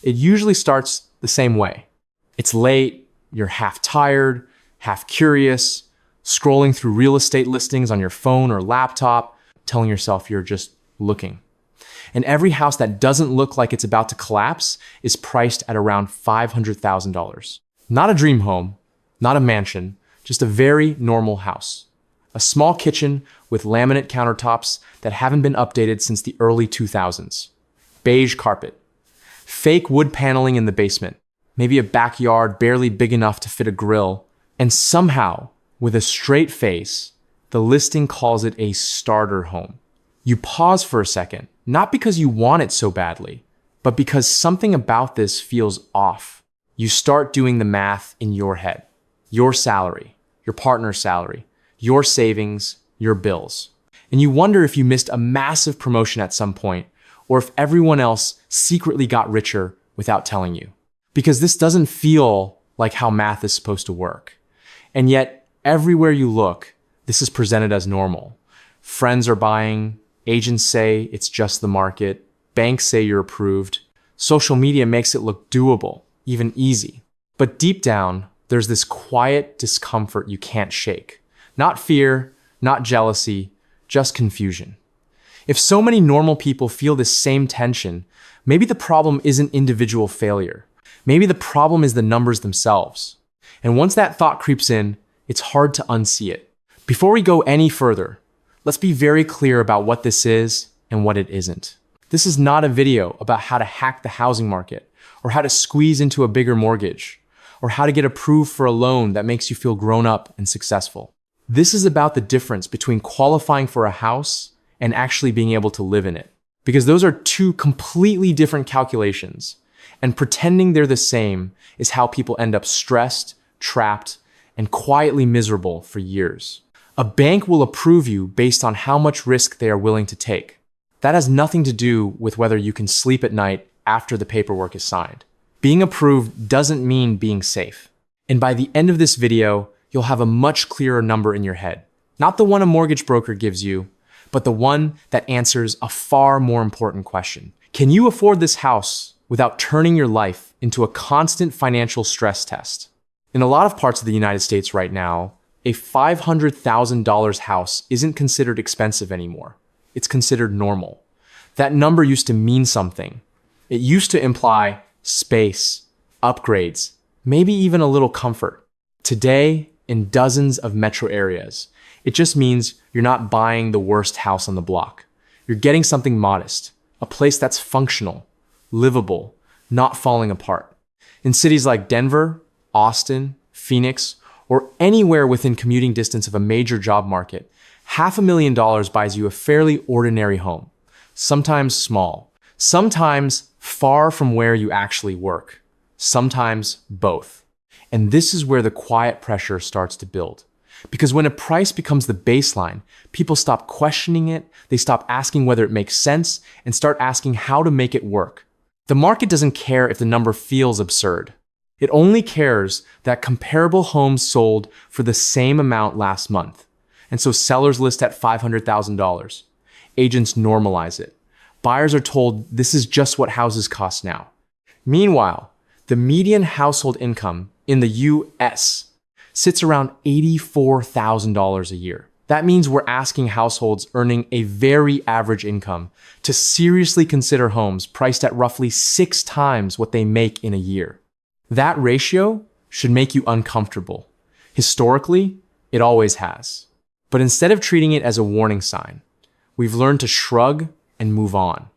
It usually starts the same way. It's late, you're half tired, half curious, scrolling through real estate listings on your phone or laptop, telling yourself you're just looking. And every house that doesn't look like it's about to collapse is priced at around $500,000. Not a dream home, not a mansion, just a very normal house. A small kitchen with laminate countertops that haven't been updated since the early 2000s. Beige carpet. Fake wood paneling in the basement. Maybe a backyard barely big enough to fit a grill. And somehow, with a straight face, the listing calls it a starter home. You pause for a second, not because you want it so badly, but because something about this feels off. You start doing the math in your head. Your salary, your partner's salary, your savings, your bills. And you wonder if you missed a massive promotion at some point, or if everyone else secretly got richer without telling you. Because this doesn't feel like how math is supposed to work. And yet, everywhere you look, this is presented as normal. Friends are buying, agents say it's just the market, banks say you're approved. Social media makes it look doable, even easy. But deep down, there's this quiet discomfort you can't shake. Not fear, not jealousy, just confusion. If so many normal people feel this same tension, maybe the problem isn't individual failure. Maybe the problem is the numbers themselves. And once that thought creeps in, it's hard to unsee it. Before we go any further, let's be very clear about what this is and what it isn't. This is not a video about how to hack the housing market, or how to squeeze into a bigger mortgage, or how to get approved for a loan that makes you feel grown up and successful. This is about the difference between qualifying for a house and actually being able to live in it. Because those are two completely different calculations, and pretending they're the same is how people end up stressed, trapped, and quietly miserable for years. A bank will approve you based on how much risk they are willing to take. That has nothing to do with whether you can sleep at night after the paperwork is signed. Being approved doesn't mean being safe. And by the end of this video, you'll have a much clearer number in your head. Not the one a mortgage broker gives you, but the one that answers a far more important question. Can you afford this house without turning your life into a constant financial stress test? In a lot of parts of the United States right now, a $500,000 house isn't considered expensive anymore. It's considered normal. That number used to mean something. It used to imply space, upgrades, maybe even a little comfort. Today, in dozens of metro areas, it just means you're not buying the worst house on the block. You're getting something modest, a place that's functional, livable, not falling apart. In cities like Denver, Austin, Phoenix, or anywhere within commuting distance of a major job market, $500,000 buys you a fairly ordinary home. Sometimes small, sometimes far from where you actually work, sometimes both. And this is where the quiet pressure starts to build. Because when a price becomes the baseline, people stop questioning it, they stop asking whether it makes sense, and start asking how to make it work. The market doesn't care if the number feels absurd. It only cares that comparable homes sold for the same amount last month. And so sellers list at $500,000. Agents normalize it. Buyers are told this is just what houses cost now. Meanwhile, the median household income in the US sits around $84,000 a year. That means we're asking households earning a very average income to seriously consider homes priced at roughly 6 times what they make in a year. That ratio should make you uncomfortable. Historically, it always has. But instead of treating it as a warning sign, we've learned to shrug and move on,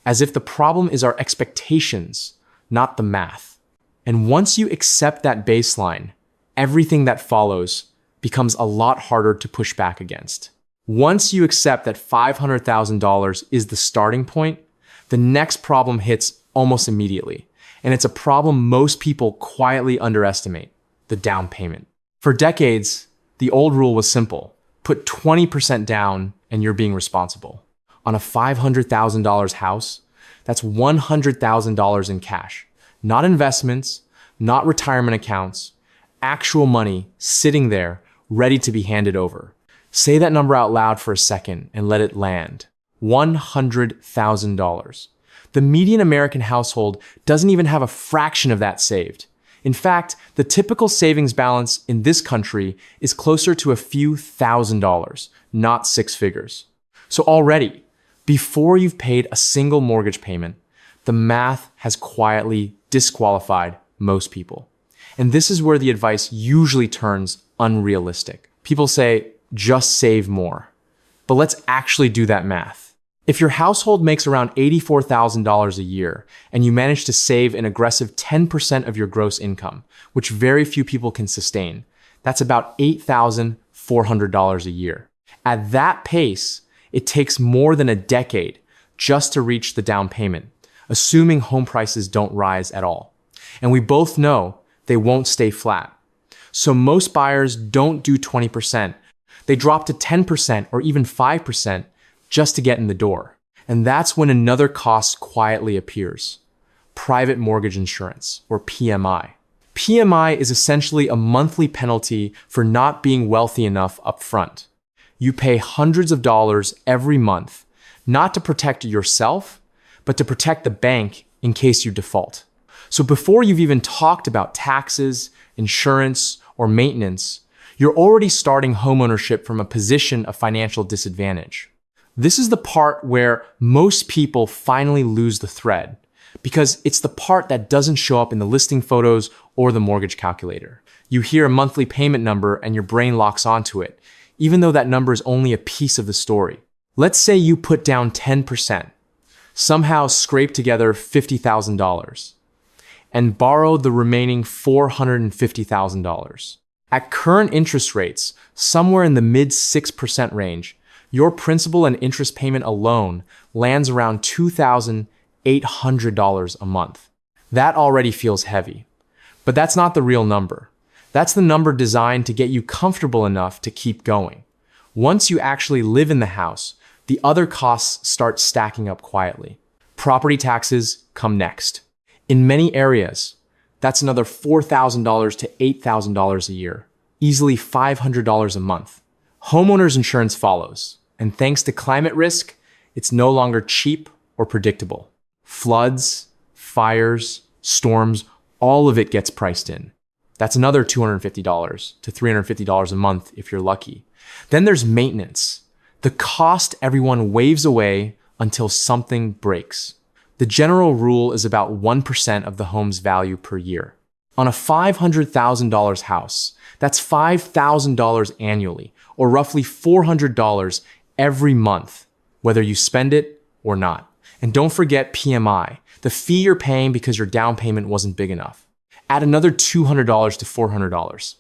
as if the problem is our expectations, not the math. And once you accept that baseline, everything that follows becomes a lot harder to push back against. Once you accept that $500,000 is the starting point, the next problem hits almost immediately. And it's a problem most people quietly underestimate: the down payment. For decades, the old rule was simple: put 20% down and you're being responsible. On a $500,000 house, that's $100,000 in cash. Not investments, not retirement accounts, actual money sitting there ready to be handed over. Say that number out loud for a second and let it land. $100,000. The median American household doesn't even have a fraction of that saved. In fact, the typical savings balance in this country is closer to a few $1,000s, not six figures. So already, before you've paid a single mortgage payment, the math has quietly disqualified most people. And this is where the advice usually turns unrealistic. People say, just save more. But let's actually do that math. If your household makes around $84,000 a year and you manage to save an aggressive 10% of your gross income, which very few people can sustain, that's about $8,400 a year. At that pace, it takes more than a decade just to reach the down payment, assuming home prices don't rise at all. And we both know they won't stay flat. So most buyers don't do 20%. They drop to 10% or even 5% just to get in the door. And that's when another cost quietly appears: private mortgage insurance, or PMI. PMI is essentially a monthly penalty for not being wealthy enough upfront. You pay hundreds of dollars every month, not to protect yourself, but to protect the bank in case you default. So before you've even talked about taxes, insurance, or maintenance, you're already starting homeownership from a position of financial disadvantage. This is the part where most people finally lose the thread, because it's the part that doesn't show up in the listing photos or the mortgage calculator. You hear a monthly payment number and your brain locks onto it, even though that number is only a piece of the story. Let's say you put down 10%, somehow scrape together $50,000, and borrow the remaining $450,000. At current interest rates, somewhere in the mid 6% range, your principal and interest payment alone lands around $2,800 a month. That already feels heavy. But that's not the real number. That's the number designed to get you comfortable enough to keep going. Once you actually live in the house, the other costs start stacking up quietly. Property taxes come next. In many areas, that's another $4,000 to $8,000 a year, easily $500 a month. Homeowners insurance follows, and thanks to climate risk, it's no longer cheap or predictable. Floods, fires, storms, all of it gets priced in. That's another $250 to $350 a month if you're lucky. Then there's maintenance, the cost everyone waves away until something breaks. The general rule is about 1% of the home's value per year. On a $500,000 house, that's $5,000 annually, or roughly $400 every month, whether you spend it or not. And don't forget PMI, the fee you're paying because your down payment wasn't big enough. Add another $200 to $400.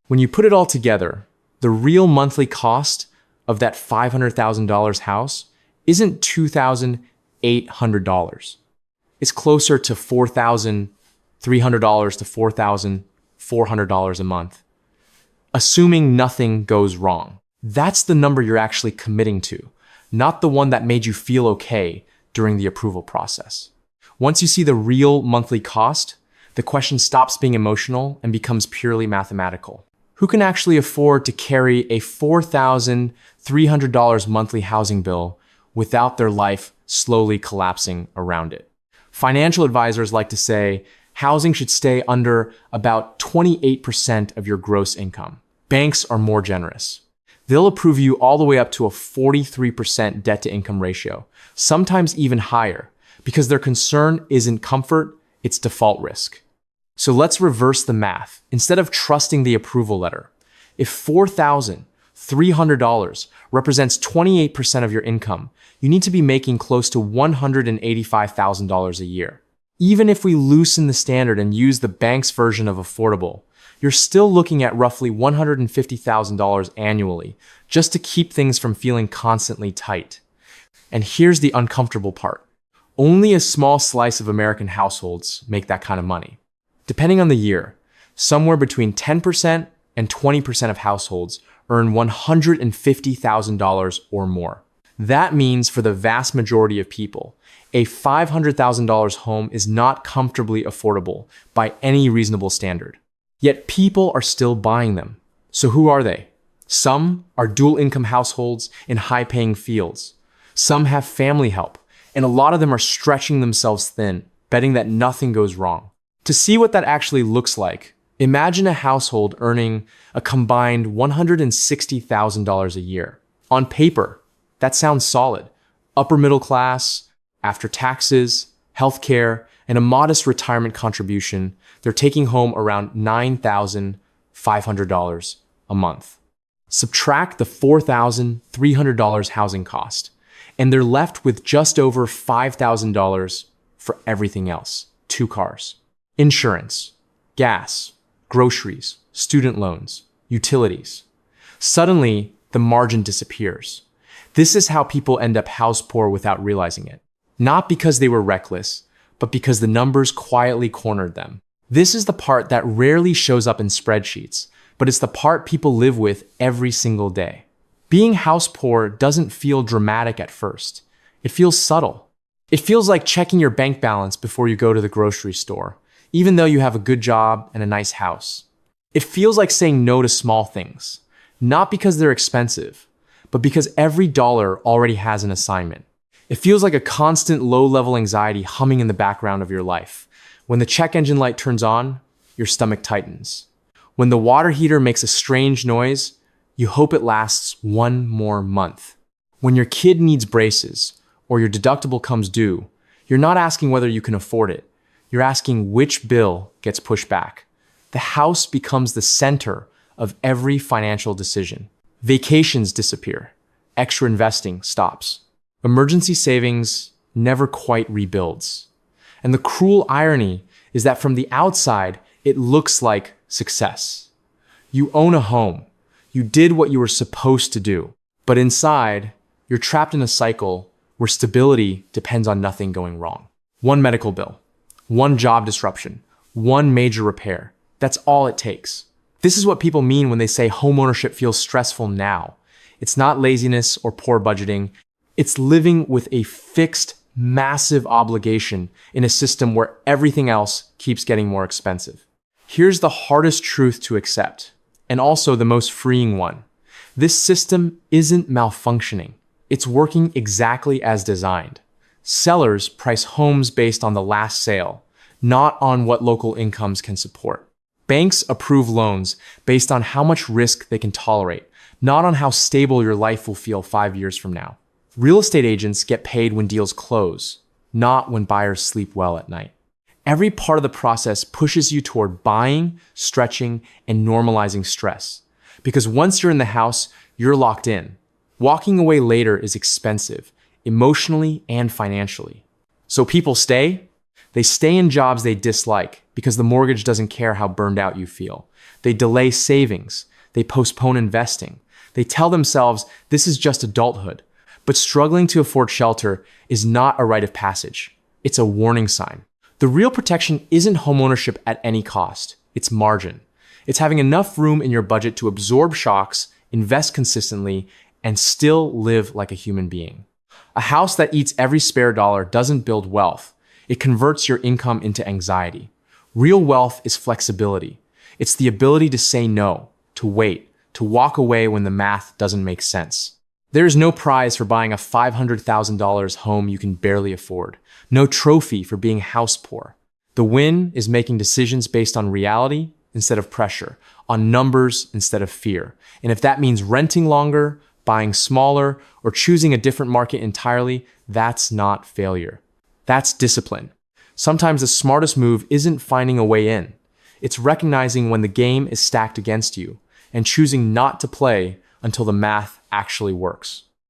When you put it all together, the real monthly cost of that $500,000 house isn't $2,800. It's closer to $4,300 to $4,400 a month, assuming nothing goes wrong. That's the number you're actually committing to, not the one that made you feel okay during the approval process. Once you see the real monthly cost, the question stops being emotional and becomes purely mathematical. Who can actually afford to carry a $4,300 monthly housing bill without their life slowly collapsing around it? Financial advisors like to say housing should stay under about 28% of your gross income. Banks are more generous. They'll approve you all the way up to a 43% debt-to-income ratio, sometimes even higher, because their concern isn't comfort, it's default risk. So let's reverse the math. Instead of trusting the approval letter, if $4,300 represents 28% of your income, you need to be making close to $185,000 a year. Even if we loosen the standard and use the bank's version of affordable, you're still looking at roughly $150,000 annually just to keep things from feeling constantly tight. And here's the uncomfortable part. Only a small slice of American households make that kind of money. Depending on the year, somewhere between 10% and 20% of households earn $150,000 or more. That means for the vast majority of people, a $500,000 home is not comfortably affordable by any reasonable standard. Yet people are still buying them. So who are they? Some are dual income households in high-paying fields. Some have family help, And a lot of them are stretching themselves thin, betting that nothing goes wrong. To see what that actually looks like, imagine a household earning a combined $160,000 a year. On paper, that sounds solid. Upper middle class, after taxes, healthcare, and a modest retirement contribution, they're taking home around $9,500 a month. Subtract the $4,300 housing cost, and they're left with just over $5,000 for everything else. 2 cars, insurance, gas, groceries, student loans, utilities. Suddenly, the margin disappears. This is how people end up house poor without realizing it. Not because they were reckless, but because the numbers quietly cornered them. This is the part that rarely shows up in spreadsheets, but it's the part people live with every single day. Being house poor doesn't feel dramatic at first. It feels subtle. It feels like checking your bank balance before you go to the grocery store, even though you have a good job and a nice house. It feels like saying no to small things, not because they're expensive, but because every dollar already has an assignment. It feels like a constant low-level anxiety humming in the background of your life. When the check engine light turns on, your stomach tightens. When the water heater makes a strange noise, you hope it lasts 1 more month. When your kid needs braces or your deductible comes due, you're not asking whether you can afford it. You're asking which bill gets pushed back. The house becomes the center of every financial decision. Vacations disappear. Extra investing stops. Emergency savings never quite rebuilds. And the cruel irony is that from the outside, it looks like success. You own a home. You did what you were supposed to do. But inside, you're trapped in a cycle where stability depends on nothing going wrong. 1 medical bill, 1 job disruption, 1 major repair. That's all it takes. This is what people mean when they say homeownership feels stressful now. It's not laziness or poor budgeting. It's living with a fixed, massive obligation in a system where everything else keeps getting more expensive. Here's the hardest truth to accept, and also the most freeing one. This system isn't malfunctioning. It's working exactly as designed. Sellers price homes based on the last sale, not on what local incomes can support. Banks approve loans based on how much risk they can tolerate, not on how stable your life will feel 5 years from now. Real estate agents get paid when deals close, not when buyers sleep well at night. Every part of the process pushes you toward buying, stretching, and normalizing stress. Because once you're in the house, you're locked in. Walking away later is expensive, emotionally and financially. So people stay. They stay in jobs they dislike because the mortgage doesn't care how burned out you feel. They delay savings. They postpone investing. They tell themselves this is just adulthood. But struggling to afford shelter is not a rite of passage. It's a warning sign. The real protection isn't homeownership at any cost. It's margin. It's having enough room in your budget to absorb shocks, invest consistently, and still live like a human being. A house that eats every spare dollar doesn't build wealth. It converts your income into anxiety. Real wealth is flexibility. It's the ability to say no, to wait, to walk away when the math doesn't make sense. There is no prize for buying a $500,000 home you can barely afford. No trophy for being house poor. The win is making decisions based on reality instead of pressure, on numbers instead of fear. And if that means renting longer, buying smaller, or choosing a different market entirely, that's not failure. That's discipline. Sometimes the smartest move isn't finding a way in. It's recognizing when the game is stacked against you and choosing not to play until the math actually works.